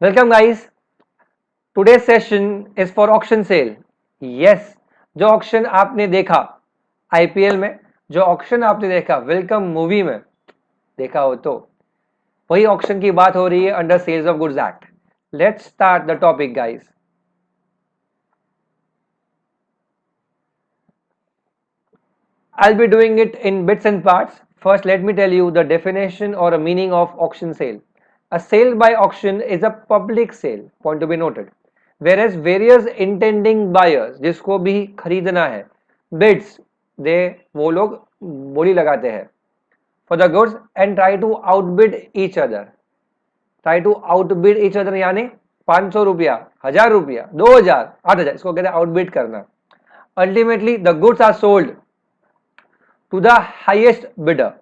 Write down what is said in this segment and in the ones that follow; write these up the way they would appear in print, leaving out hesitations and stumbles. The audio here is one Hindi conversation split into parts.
Welcome guys, today's session is for auction sale. Yes, जो ऑक्शन आपने देखा आईपीएल में, जो ऑक्शन आपने देखा वेलकम मूवी में देखा हो, तो वही ऑक्शन की बात हो रही है under sales of goods act. Let's start the topic guys. I'll be doing it in bits and parts. First, let me tell you the definition or a meaning of auction sale. A sale by auction is a public sale, point to be noted. Whereas various intending buyers, जिसको भी खरीदना है, bids, वो लोग बोली लगाते हैं for the goods and try to outbid each other. Try to outbid each other यानी 500 रुपया, 1000 रुपया, 2000, 8000, इसको कहते हैं outbid करना. Ultimately, the goods are sold to the highest bidder.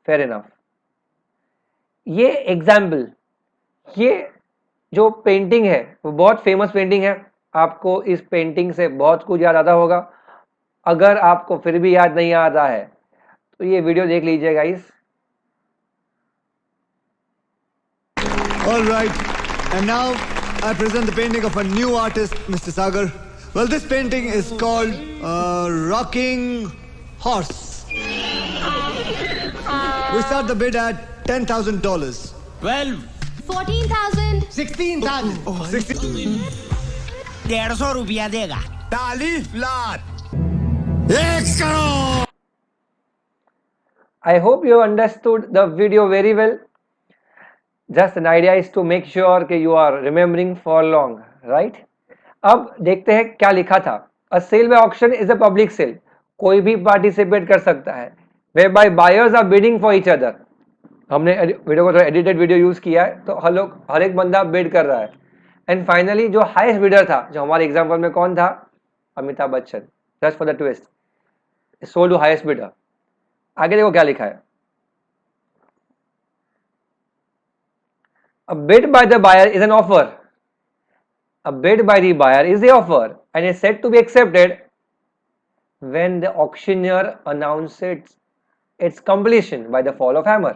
Fair enough. ये एग्जाम्पल, ये जो पेंटिंग है वो बहुत फेमस पेंटिंग है। आपको इस पेंटिंग से बहुत कुछ याद आता होगा। अगर आपको फिर भी याद नहीं आता है तो ये वीडियो देख लीजिए guys. All right, and now I present the painting of a new artist, Mr. Sagar. Well, this painting is called Rocking Horse. We start the bid at $10,000. 12, 14,000. 16,000. 150 रुपया देगा। 40 lakh. 1 crore. I hope you understood the video very well. Just an idea is to make sure कि you are remembering for long, right? अब देखते हैं क्या लिखा था। A sale by auction is a public sale. कोई भी पार्टिसिपेट कर सकता है। Whereby buyers are bidding for each other. हमने वीडियो को थोड़ा एडिटेड वीडियो यूज किया है, तो हर एक बंदा बिड कर रहा है। एंड फाइनली जो हाईएस्ट बिडर था, जो हमारे एग्जांपल में कौन था, Amitabh Bachchan. Just for the twist, sold to highest bidder. आगे देखो क्या लिखा है। A bid by the buyer is an offer. A bid by the buyer is the offer and is said to be accepted when the auctioneer announces its completion by the fall of hammer.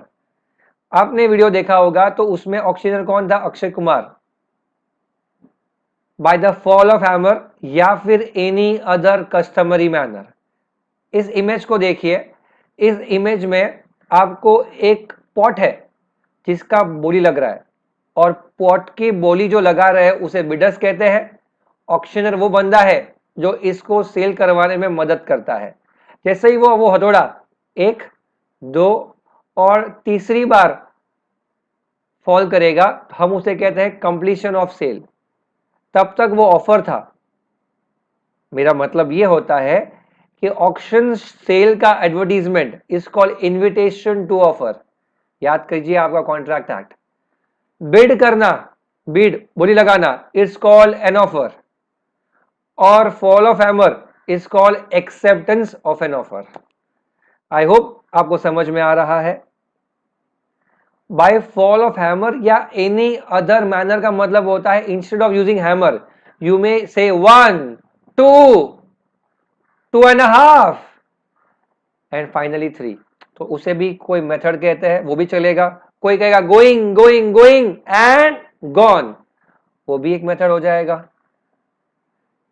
आपने वीडियो देखा होगा तो उसमें ऑक्शनर कौन था, Akshay Kumar. By the fall of hammer या फिर एनी अदर कस्टमरी मैनर। इस इमेज को देखिए। इस इमेज में आपको एक पॉट है जिसका बोली लग रहा है, और पॉट की बोली जो लगा रहे हैं उसे बिडर्स कहते हैं। ऑक्शनर वो बंदा है जो इसको सेल करवाने में मदद करता है। जैसे ही वो हथौड़ा 1, 2 और तीसरी बार फॉल करेगा, हम उसे कहते हैं कंप्लीशन ऑफ सेल। तब तक वो ऑफर था। मेरा मतलब ये होता है कि ऑक्शन सेल का advertisement is called invitation to offer. याद कीजिए आपका कॉन्ट्रैक्ट एक्ट। बिड करना, बिड बोली लगाना, इट्स कॉल्ड एन ऑफर, और fall of hammer is called acceptance of an offer. I hope आपको समझ में आ रहा है। बाय फॉल ऑफ हैमर या एनी अदर मैनर का मतलब होता है instead of using hammer you may say 1, 2, 2.5 and finally 3। तो उसे भी कोई मेथड कहते हैं, वो भी चलेगा। कोई कहेगा going going going and gone, वो भी एक मेथड हो जाएगा।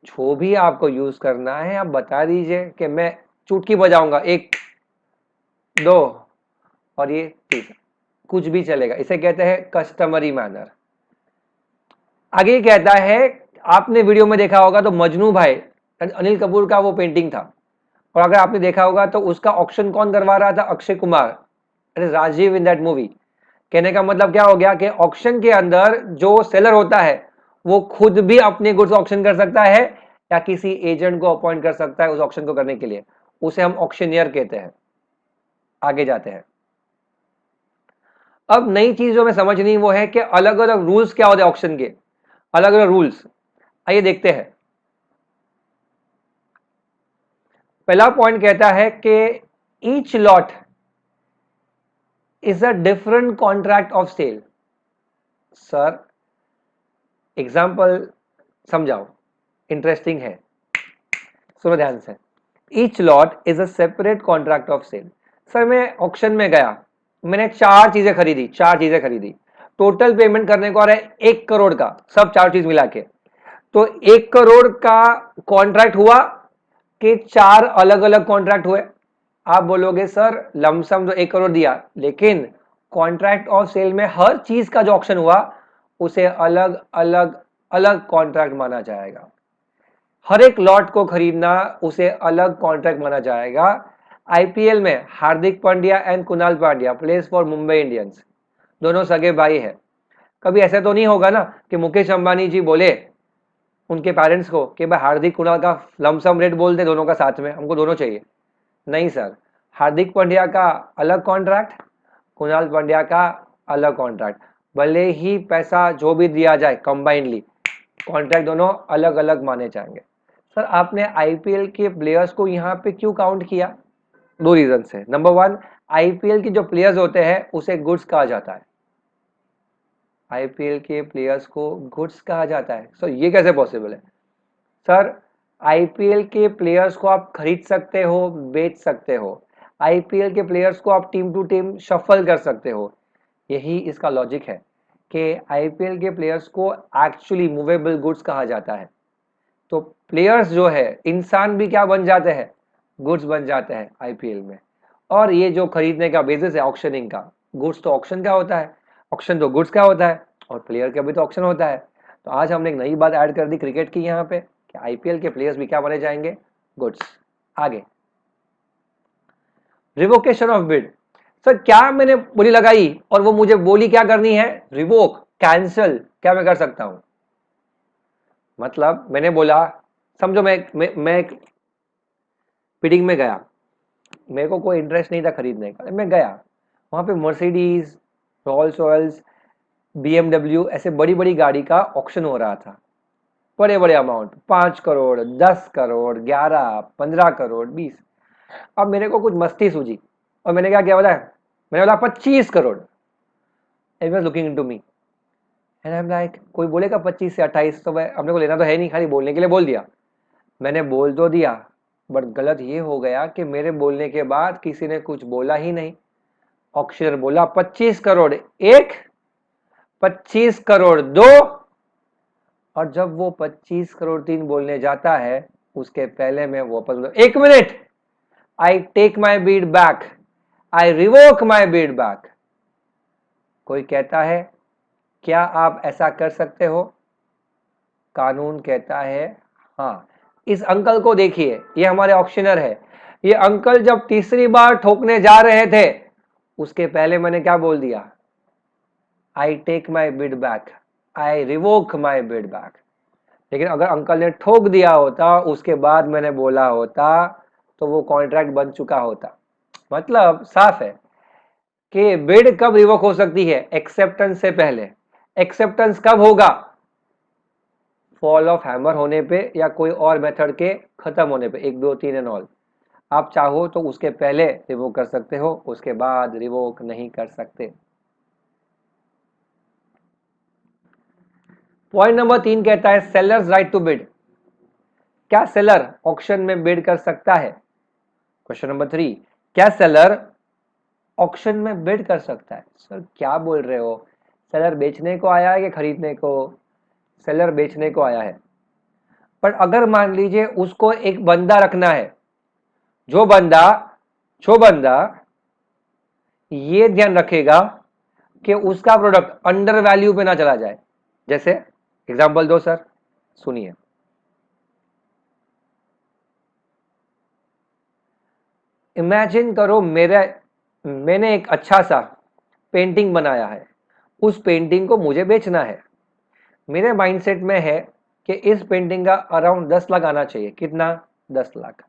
जो भी आपको यूज करना है आप बता दीजिए कि मैं चुटकी बजाऊंगा, 1, 2 और ये 3, कुछ भी चलेगा। इसे कहते हैं कस्टमरी मैनर। आगे कहता है, आपने वीडियो में देखा होगा तो मजनू भाई अनिल कपूर का वो पेंटिंग था, और अगर आपने देखा होगा तो उसका ऑक्शन कौन करवा रहा था, Akshay Kumar, Rajeev in that movie. कहने का मतलब क्या हो गया कि ऑक्शन के अंदर जो सेलर होता है वो खुद भी अपने गुड्स ऑक्शन कर सकता है या किसी एजेंट को अपॉइंट कर सकता है उस ऑक्शन को करने के लिए। उसे हम ऑक्शनियर कहते हैं। आगे जाते हैं। अब नई चीज जो हमें समझनी वो है कि अलग अलग रूल्स क्या होते हैं ऑक्शन के, अलग अलग रूल्स। आइए देखते हैं। पहला पॉइंट कहता है कि each lot is a different contract of sale. Sir example समझाओ, इंटरेस्टिंग है, सुनो ध्यान से। Each lot is a separate contract of sale. Sir मैं ऑक्शन में गया, मैंने 4 चीजें खरीदी। टोटल पेमेंट करने को आ रहा है 1 करोड़ का, सब चार चीज मिला के। तो 1 करोड़ का कॉन्ट्रैक्ट हुआ कि 4 अलग अलग कॉन्ट्रैक्ट हुए? आप बोलोगे सर लमसम तो 1 करोड़ दिया, लेकिन कॉन्ट्रैक्ट ऑफ सेल में हर चीज का जो ऑक्शन हुआ उसे अलग अलग अलग कॉन्ट्रैक्ट माना जाएगा। हर एक लॉट को खरीदना उसे अलग कॉन्ट्रैक्ट माना जाएगा। आईपीएल में Hardik Pandya and Krunal Pandya plays for Mumbai Indians, दोनों सगे भाई है। कभी ऐसा तो नहीं होगा ना कि मुकेश अंबानी जी बोले उनके पेरेंट्स को कि भाई हार्दिक कुणाल का लमसम रेट बोल दे दोनों का साथ में, हमको दोनों चाहिए। नहीं सर, हार्दिक पांड्या का अलग कॉन्ट्रैक्ट, कुणाल पांड्या का अलग कॉन्ट्रैक्ट। भले ही पैसा जो भी दिया जाए कंबाइंडली, कॉन्ट्रैक्ट दोनों अलग अलग माने जाएंगे। सर आपने आईपीएल के प्लेयर्स को यहाँ पे क्यों काउंट किया? 2 रीजन से। नंबर 1, आईपीएल के जो प्लेयर्स होते हैं उसे गुड्स कहा जाता है। आईपीएल के प्लेयर्स को गुड्स कहा जाता है। सर ये कैसे पॉसिबल है? सर आईपीएल के प्लेयर्स को आप खरीद सकते हो, बेच सकते हो। आईपीएल के प्लेयर्स को आप टीम टू टीम शफल कर सकते हो। यही इसका लॉजिक है कि आईपीएल के प्लेयर्स को एक्चुअली मूवेबल गुड्स कहा जाता है। तो प्लेयर्स जो है, इंसान भी क्या बन जाते हैं? गुड्स बन जाते हैं आईपीएल में। और ये जो खरीदने का बेसिस है ऑक्शनिंग का, गुड्स तो ऑक्शन का होता है, ऑक्शन तो गुड्स का होता है, और प्लेयर का भी तो ऑक्शन होता है। तो आज हमने एक नई बात ऐड कर दी क्रिकेट की यहाँ पे कि आईपीएल के प्लेयर्स भी क्या बने जाएंगे? गुड्स। आगे, रिवोकेशन ऑफ बिड। सर क्या मैंने बोली लगाई और वो मुझे बोली क्या करनी है? रिवोक, कैंसिल, क्या मैं कर सकता हूं? मतलब मैंने बोला, समझो मैं एक बिडिंग में गया, मेरे को कोई इंटरेस्ट नहीं था खरीदने का, मैं गया वहां पे मर्सिडीज, रोल्स रॉयल्स, बीएमडब्ल्यू ऐसे बड़ी बड़ी गाड़ी का ऑक्शन हो रहा था। बड़े बड़े अमाउंट, 5 करोड़, 10 करोड़, 11, 15 करोड़, 20। अब मेरे को कुछ मस्ती सूझी और मैंने क्या किया बोला, मैंने बोला 25 crore. Everyone was looking into me and I'm like, कोई बोलेगा 25 से 28, तो मैं अपने को लेना तो है नहीं, खाली बोलने के लिए बोल दिया। मैंने बोल तो दिया, बट गलत ये हो गया कि मेरे बोलने के बाद किसी ने कुछ बोला ही नहीं। ऑक्शनर बोला 25 करोड़ 1, 25 करोड़ 2, और जब वो 25 करोड़ 3 बोलने जाता है उसके पहले मैं वापस बोला 1 minute, I take my bid back, I revoke my bid back. कोई कहता है क्या आप ऐसा कर सकते हो? कानून कहता है हाँ। इस अंकल को देखिए, ये हमारे ऑक्शनर है। ये अंकल जब तीसरी बार ठोकने जा रहे थे उसके पहले मैंने क्या बोल दिया? I take my bid back, I revoke my bid back. लेकिन अगर अंकल ने ठोक दिया होता उसके बाद मैंने बोला होता तो वो कॉन्ट्रैक्ट बन चुका होता। मतलब साफ है कि बिड कब रिवोक हो सकती है? एक्सेप्टेंस से पहले। एक्सेप्टेंस कब होगा? फॉल ऑफ हैमर होने पे या कोई और मेथड के खत्म होने पे, 1 2 3 एंड ऑल। आप चाहो तो उसके पहले रिवोक कर सकते हो, उसके बाद रिवोक नहीं कर सकते। पॉइंट नंबर 3 कहता है सेलर्स राइट टू बिड। क्या सेलर ऑक्शन में बिड कर सकता है? क्वेश्चन नंबर 3, क्या सेलर ऑक्शन में बिड कर सकता है? सर क्या बोल रहे हो? सेलर बेचने को आया है कि खरीदने को? सेलर बेचने को आया है। पर अगर मान लीजिए उसको एक बंदा रखना है, जो बंदा ये ध्यान रखेगा कि उसका प्रोडक्ट अंडर वैल्यू पे ना चला जाए। जैसे एग्जांपल दो सर, सुनिए। इमेजिन करो मैंने एक अच्छा सा पेंटिंग बनाया है, उस पेंटिंग को मुझे बेचना है। मेरे माइंडसेट में है कि इस पेंटिंग का अराउंड 10 लाख आना चाहिए। कितना? 10 लाख।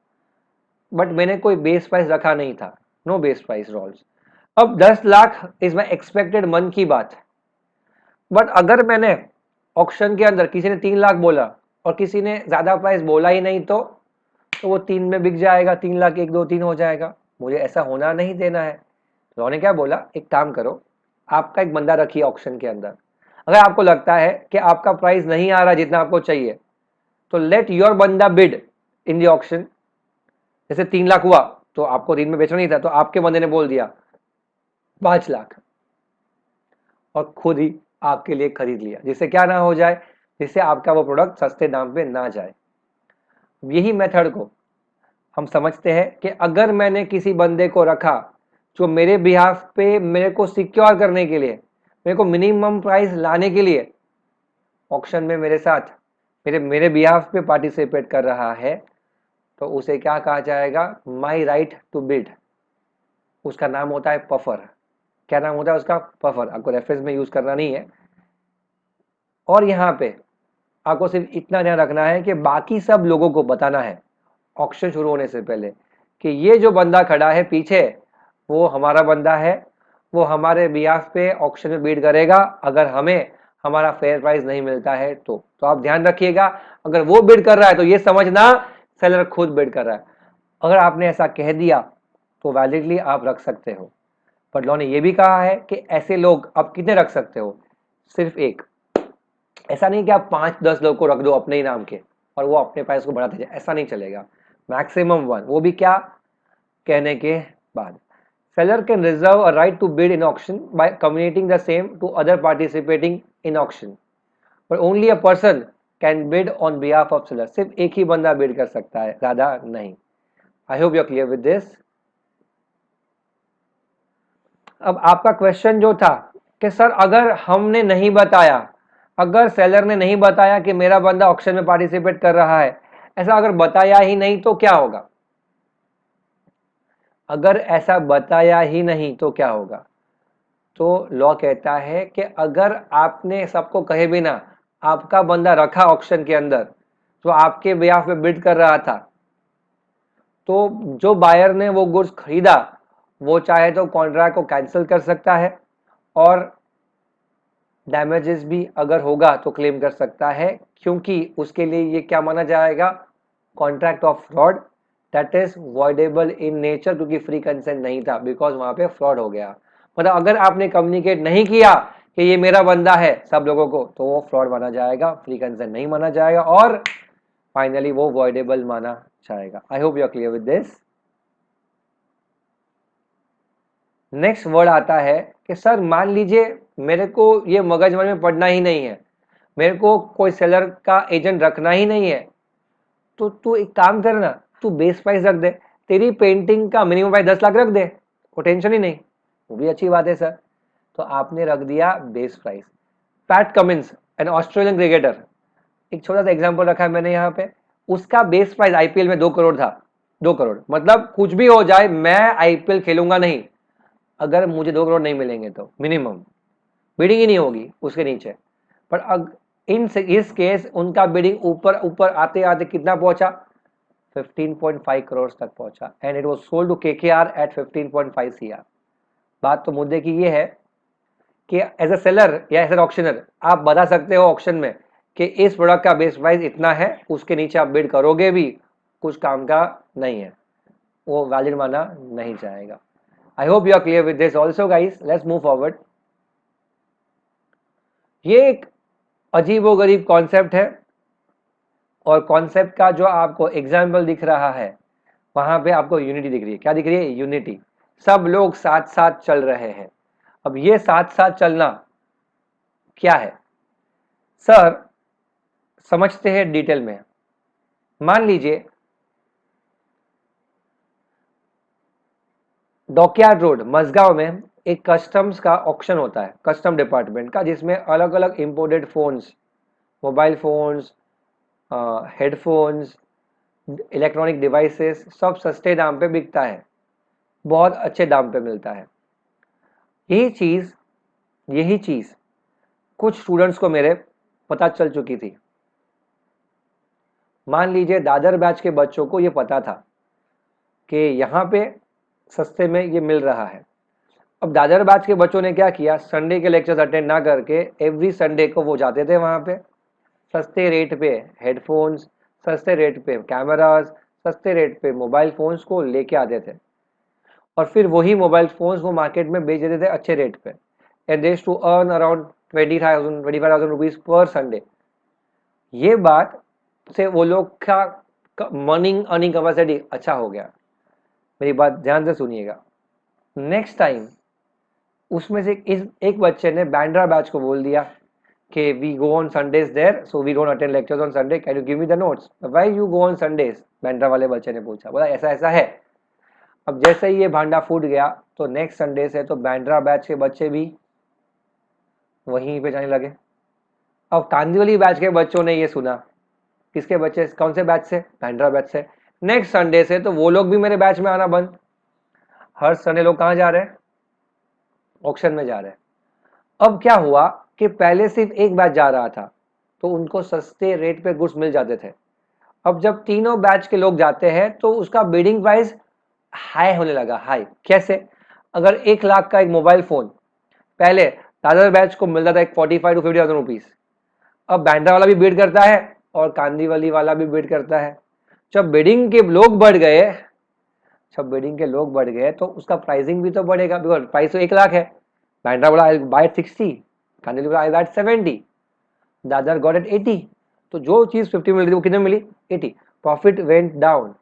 बट मैंने कोई बेस प्राइस रखा नहीं था, नो बेस प्राइस रोल्स। अब 10 लाख इज माई एक्सपेक्टेड मन की बात। बट अगर मैंने ऑक्शन के अंदर किसी ने 3 लाख बोला और किसी ने ज्यादा प्राइस बोला ही नहीं, तो वो 3 में बिक जाएगा, 3 लाख 1 2 3 हो जाएगा। मुझे ऐसा होना नहीं देना है। तो उन्होंने क्या बोला, एक काम करो, आपका एक बंदा रखिए ऑक्शन के अंदर। अगर आपको लगता है कि आपका प्राइस नहीं आ रहा जितना आपको चाहिए, तो लेट योर बंदा बिड इन द ऑक्शन। जैसे 3 लाख हुआ तो आपको 3 में बेचना नहीं था, तो आपके बंदे ने बोल दिया 5 लाख। और खुद ही आपके लिए खरीद लिया, जिससे क्या ना हो जाए, जिससे आपका वो प्रोडक्ट सस्ते दाम पे ना जाए। यही मेथड को हम समझते हैं कि अगर मैंने किसी बंदे को रखा जो मेरे बिहाफ पे मेरे को सिक्योर करने के लिए, मेरे को मिनिमम प्राइस लाने के लिए ऑक्शन में मेरे साथ मेरे मेरे बिहाफ पे पार्टिसिपेट कर रहा है, तो उसे क्या कहा जाएगा? My right to bid. उसका नाम होता है पफर। क्या नाम होता है उसका? पफर। आपको रेफरेंस में यूज करना नहीं है। और यहाँ पे आपको सिर्फ इतना ध्यान रखना है कि बाकी सब लोगों को बताना है ऑक्शन शुरू होने से पहले कि ये जो बंदा खड़ा है पीछे, वो हमारा बंदा है, वो हमारे बिहाफ पे ऑक्शन में बीड करेगा अगर हमें हमारा फेयर प्राइस नहीं मिलता है तो आप ध्यान रखिएगा, अगर वो बिड कर रहा है तो ये समझना सेलर खुद बिड कर रहा है। अगर आपने ऐसा कह दिया तो वैलिडली आप रख सकते हो, पर लॉ ने यह भी कहा है कि ऐसे लोग आप कितने रख सकते हो? सिर्फ एक। ऐसा नहीं कि आप 5-10 लोग को रख दो अपने ही नाम के और वो अपने प्राइस को बढ़ाते जाए, ऐसा नहीं चलेगा। मैक्सिमम 1, वो भी क्या कहने के बाद। Seller can reserve a right to bid in auction by communicating the same to other participating in auction, पर only a person can bid on behalf of seller. सिर्फ एक ही बंदा बिड कर सकता है, ज्यादा नहीं। I hope you are clear with this. अब आपका क्वेश्चन जो था कि सर अगर हमने नहीं बताया, अगर सेलर ने नहीं बताया कि मेरा बंदा ऑक्शन में पार्टिसिपेट कर रहा है, ऐसा अगर बताया ही नहीं तो क्या होगा? अगर ऐसा बताया ही नहीं तो क्या होगा? तो लॉ कहता है कि अगर आपने सबको कहे बिना आपका बंदा रखा ऑक्शन के अंदर जो आपके बिहाफ पे बिड कर रहा था, तो जो बायर ने वो गुड्स खरीदा वो चाहे तो कॉन्ट्रैक्ट को कैंसिल कर सकता है और डैमेजेस भी अगर होगा तो क्लेम कर सकता है, क्योंकि उसके लिए ये क्या माना जाएगा? Contract of fraud, that is voidable in nature, क्योंकि फ्री कंसेंट नहीं था, बिकॉज वहां पे फ्रॉड हो गया। मतलब अगर आपने कम्युनिकेट नहीं किया कि ये मेरा बंदा है सब लोगों को, तो वो फ्रॉड माना जाएगा, फ्री कंसेंट नहीं माना जाएगा और फाइनली वो वॉइडेबल माना जाएगा। I hope you are clear with this. Next word आता है कि सर मान लीजिए मेरे को ये मगजमारी में पढ़ना ही नहीं है, मेरे को कोई सेलर का एजेंट रखना ही नहीं है, तो तू एक काम करना, तू बेस प्राइस रख दे, तेरी पेंटिंग का मिनिमम प्राइस 10 लाख रख दे, कोई टेंशन ही नहीं। वो भी अच्छी बात है सर। तो आपने रख दिया base price. PAT Cummins an Australian cricketer, एक छोटा सा एग्जांपल रखा है मैंने यहाँ पे, उसका बेस प्राइस आईपीएल में 2 करोड़ था। 2 करोड़ मतलब कुछ भी हो जाए मैं आईपीएल खेलूंगा नहीं अगर मुझे 2 करोड़ नहीं मिलेंगे, तो मिनिमम बिडिंग ही नहीं होगी उसके नीचे। पर इस केस उनका बिडिंग ऊपर ऊपर आते आते कितना पहुंचा? 15.5 करोड़ तक पहुंचा and it was sold to KKR at 15.5 CR. बात तो मुद्दे की ये है कि एज अ सेलर या एज एन ऑक्शनर आप बता सकते हो ऑक्शन में कि इस प्रोडक्ट का बेस प्राइस इतना है, उसके नीचे आप बिड करोगे भी कुछ काम का नहीं है, वो वैलिड माना नहीं जाएगा। I hope you are clear with this also guys. Let's move forward. ये एक अजीबोगरीब कॉन्सेप्ट है और कॉन्सेप्ट का जो आपको एग्जाम्पल दिख रहा है वहां पे आपको यूनिटी दिख रही है। क्या दिख रही है? यूनिटी। सब लोग साथ साथ चल रहे हैं। अब ये साथ साथ चलना क्या है सर? समझते हैं डिटेल में। मान लीजिए डॉकयार्ड रोड मसगांव में एक कस्टम्स का ऑक्शन होता है, कस्टम डिपार्टमेंट का, जिसमें अलग अलग imported phones, mobile phones, headphones, electronic devices सब सस्ते दाम पे बिकता है, बहुत अच्छे दाम पे मिलता है। यही चीज कुछ स्टूडेंट्स को मेरे पता चल चुकी थी। मान लीजिए दादर बैच के बच्चों को ये पता था कि यहाँ पे सस्ते में ये मिल रहा है। अब दादर बैच के बच्चों ने क्या किया? संडे के लेक्चर्स अटेंड ना करके एवरी संडे को वो जाते थे वहाँ पे, सस्ते रेट पे हेडफोन्स, सस्ते रेट पे कैमरास, सस्ते रेट पे मोबाइल फोन्स को लेके आते थे और फिर वही मोबाइल फोन्स वो मार्केट में बेच देते थे अच्छे रेट पे and they to earn around 25,000 rupees पर संडे। ये बात से वो लोग का अर्निंग कैपेसिटी अच्छा हो गया। मेरी बात ध्यान से सुनिएगा। नेक्स्ट टाइम उसमें से इस एक बच्चे ने बैंड्रा बैच को बोल दिया कि we go on Sundays there, so we don't attend lectures on Sunday, can you give me the notes? Why you go on Sundays? Bandra वाले बच्चे ने पूछा, बोला ऐसा ऐसा है। अब जैसे ही ये भांडा फूट गया तो नेक्स्ट संडे से तो बैंड्रा बैच के बच्चे भी वहीं पे जाने लगे। अब कांदिवली बैच के बच्चों ने ये सुना, किसके बच्चे, कौन से बैच से? बैंड्रा बैच से। नेक्स्ट संडे से तो वो लोग भी मेरे बैच में आना बंद। हर संडे लोग कहाँ जा रहे हैं? ऑक्शन में जा रहे हैं। अब क्या हुआ कि पहले सिर्फ एक बैच जा रहा था तो उनको सस्ते रेट पे गुड्स मिल जाते थे। अब जब तीनों बैच के लोग जाते हैं तो उसका बिडिंग प्राइस हाई होने लगा। हाई कैसे? अगर 1 लाख का एक मोबाइल फोन पहले दादर बैच को मिलता था एक 45 to 50,000 रुपीज, अब बैंड्रा वाला भी बिड करता है और कांदीवली वाला भी बिड करता है। जब बिडिंग के लोग बढ़ गए, तो उसका प्राइसिंग भी तो बढ़ेगा, बिकॉज प्राइस तो 1 लाख है। बैंड्रा वाला आई बाय 60, कांदीवली वाला आई बाय 70, दादर गॉट एट 80। तो जो चीज 50 मिल रही थी वो कितने मिली? 80। Profit went down.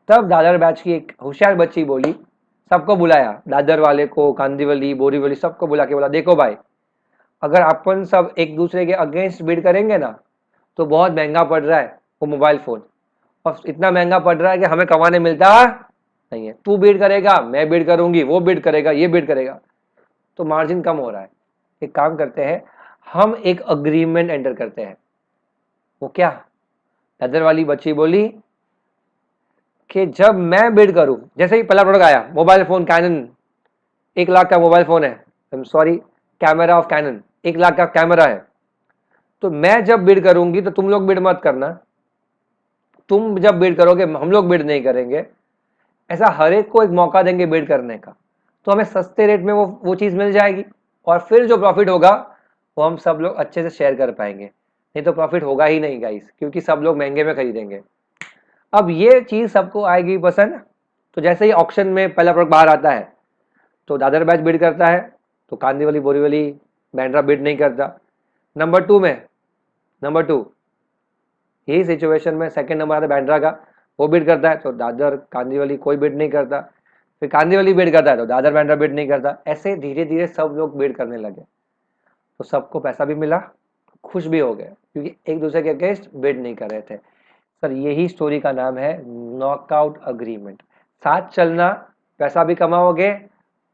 तब दादर बैच की एक होशियार बच्ची बोली, सबको बुलाया, दादर वाले को, कांदीवली, बोरीवली, सबको बुला के बोला, देखो भाई, अगर अपन सब एक दूसरे के अगेंस्ट बिड करेंगे ना तो बहुत महंगा पड़ रहा है वो मोबाइल फोन, और इतना महंगा पड़ रहा है कि हमें कमाने मिलता नहीं है। तू बिड करेगा, मैं बिड करूंगी, वो बिड करेगा, ये बिड करेगा, तो मार्जिन कम हो रहा है। एक काम करते हैं, हम एक अग्रीमेंट एंटर करते हैं। वो क्या? दादर वाली बच्ची बोली कि जब मैं बिड करूं, जैसे ही पहला प्रोडक्ट आया मोबाइल फोन कैनन, 1 लाख का मोबाइल फोन है, I am sorry, camera off Canon, 1 lakh का कैमरा है, तो मैं जब बिड करूंगी तो तुम लोग बिड मत करना, तुम जब बिड करोगे हम लोग बिड नहीं करेंगे। ऐसा हर एक को एक मौका देंगे बिड करने का, तो हमें सस्ते रेट में वो चीज मिल जाएगी, और फिर जो प्रॉफिट होगा वो हम सब लोग अच्छे से शेयर कर पाएंगे। नहीं तो प्रॉफिट होगा ही नहीं गाइस, क्योंकि सब लोग महंगे में खरीदेंगे। अब ये चीज सबको आएगी पसंद। तो जैसे ही ऑक्शन में पहला प्रोडक्ट बाहर आता है तो दादर बैच बिड करता है, तो कांदीवली, बोरीवली, बैंड्रा बिड नहीं करता। नंबर टू यही सिचुएशन में सेकंड नंबर आता है बैंड्रा का, वो बिड करता है तो दादर, कांदीवली कोई बिड नहीं करता। फिर कांदीवली बिड करता है तो दादर, बैंड्रा बिड नहीं करता। ऐसे धीरे धीरे सब लोग बिड करने लगे, तो सबको पैसा भी मिला, खुश भी हो गए, क्योंकि एक दूसरे के अगेंस्ट बिड नहीं कर रहे थे। सर यही स्टोरी का नाम है नॉकआउट अग्रीमेंट। साथ चलना, पैसा भी कमाओगे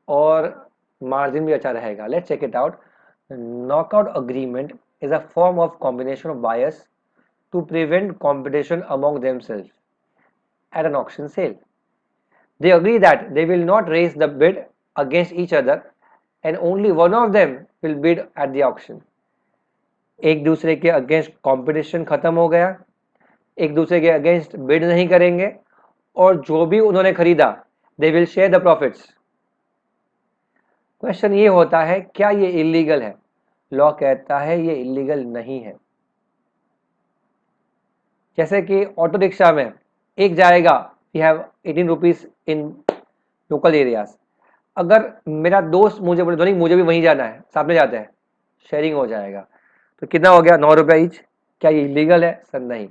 और मार्जिन भी अच्छा रहेगा। Let's check it out. Knockout agreement is a form of combination of buyers to prevent competition among themselves at an auction sale. They agree that they will not raise the bid against each other and only one of them will bid at the auction. एक दूसरे के अगेंस्ट कंपटीशन खत्म हो गया, एक दूसरे के अगेंस्ट बिड नहीं करेंगे, और जो भी उन्होंने खरीदा they will share the profits. Question ये होता है, क्या ये इलीगल है? लॉ कहता है ये इलीगल नहीं है। जैसे कि ऑटो रिक्शा में एक जाएगा, we have 18 rupees in local areas, अगर मेरा दोस्त मुझे बोले धोनी मुझे भी वहीं जाना है, साथ में जाते हैं, शेयरिंग हो जाएगा, तो कितना हो गया? 9 रुपया ईच। क्या ये इलीगल है? सर नहीं,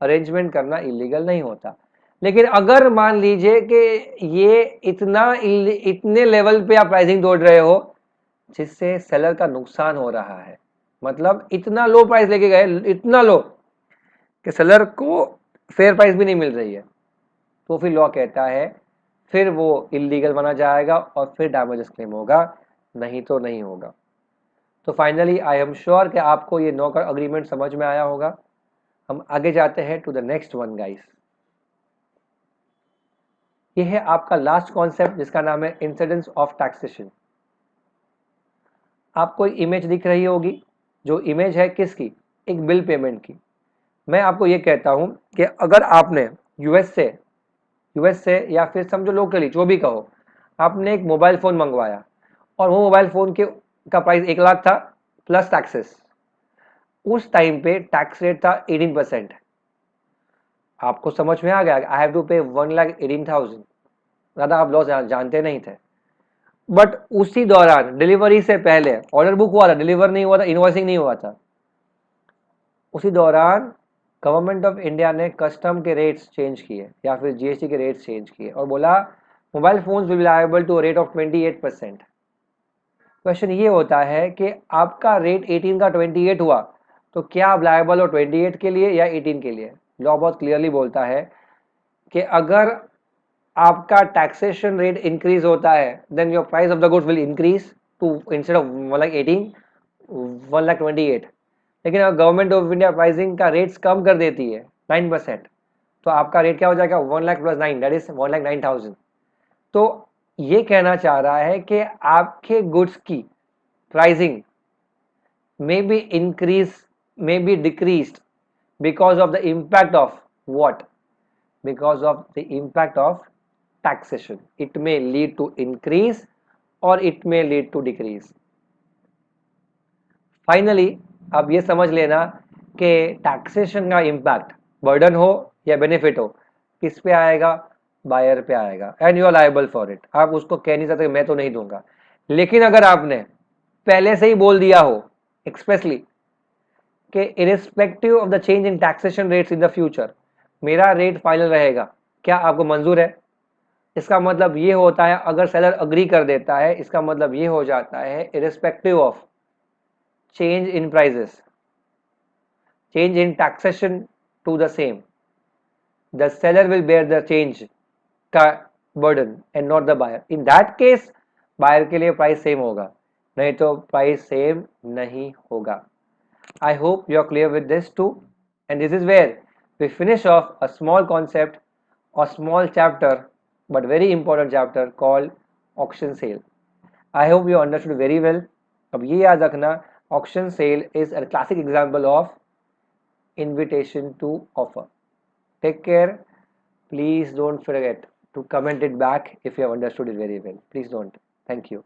अरेंजमेंट करना इलीगल नहीं होता। लेकिन अगर मान लीजिए कि ये इतने लेवल पे आप प्राइसिंग तोड़ रहे हो जिससे सेलर का नुकसान हो रहा है, मतलब इतना लो प्राइस लेके गए, इतना लो कि सेलर को फेयर प्राइस भी नहीं मिल रही है, तो फिर लॉ कहता है फिर वो इलीगल माना जाएगा और फिर डैमेजेस क्लेम होगा, नहीं तो नहीं होगा। तो फाइनली आई एम श्योर कि आपको ये नॉकआउट अग्रीमेंट समझ में आया होगा। हम आगे जाते हैं to the next one guys. ये है आपका लास्ट कॉन्सेप्ट जिसका नाम है इंसिडेंस ऑफ टैक्सेशन। आपको एक इमेज दिख रही होगी, जो इमेज है किसकी? एक बिल पेमेंट की। मैं आपको ये कहता हूं कि अगर आपने यूएस से या फिर समझो लोकली, जो भी कहो, आपने एक मोबाइल फोन मंगवाया और वो मोबाइल फोन का प्राइस 1 लाख था प्लस टैक्सेस। उस टाइम पे टैक्स रेट था 18%। आपको समझ में आ गया, आई हैव टू पे 1,18,000। ज़्यादा आप लॉस जानते नहीं थे, बट उसी दौरान डिलीवरी से पहले ऑर्डर बुक हुआ था, डिलीवर नहीं हुआ था, इनवॉइसिंग नहीं हुआ था, उसी दौरान गवर्नमेंट ऑफ इंडिया ने कस्टम के रेट्स चेंज किए या फिर जीएसटी के रेट्स चेंज किए और बोला mobile phones will be liable to rate of 28%। Question ये होता है कि आपका रेट 18 का 28 हुआ तो क्या आप लायबल हो 28 के लिए या 18 के लिए? लॉ बहुत क्लियरली बोलता है कि अगर आपका टैक्सेशन रेट इंक्रीज होता है then your price of the goods will increase to instead of 1,18 1,28। लेकिन अगर गवर्नमेंट ऑफ इंडिया प्राइसिंग का रेट्स कम कर देती है 9%, तो आपका रेट क्या हो जाएगा 1 लाख प्लस 9, दैट इज 1,09,000। तो ये कहना चाह रहा है कि आपके गुड्स की pricing may be increased, may be decreased because of the impact of what? Because of the impact of taxation. It may lead to increase or it may lead to decrease. Finally, अब ये समझ लेना कि टैक्सेशन का इम्पैक्ट बर्डन हो या बेनिफिट हो किस पे आएगा? बायर पे आएगा and you are liable for it. आप उसको कह नहीं सकते मैं तो नहीं दूंगा, लेकिन अगर आपने पहले से ही बोल दिया हो एक्सप्रेसली कि irrespective of the change in taxation rates in the future मेरा रेट फाइनल रहेगा, क्या आपको मंजूर है? इसका मतलब ये होता है अगर सेलर अग्री कर देता है, इसका मतलब ये हो जाता है irrespective of change in prices, change in taxation to the same, the seller will bear the change का burden and not the buyer. In that case buyer के लिए प्राइस सेम होगा, नहीं तो प्राइस सेम नहीं होगा। I hope you are clear with this too, and this is where we finish off a small concept or small chapter, but very important chapter called auction sale. I hope you understood very well. अब ये याद रखना, auction sale is a classic example of invitation to offer. Take care. Please don't forget to comment it back if you have understood it very well. Please don't. Thank you.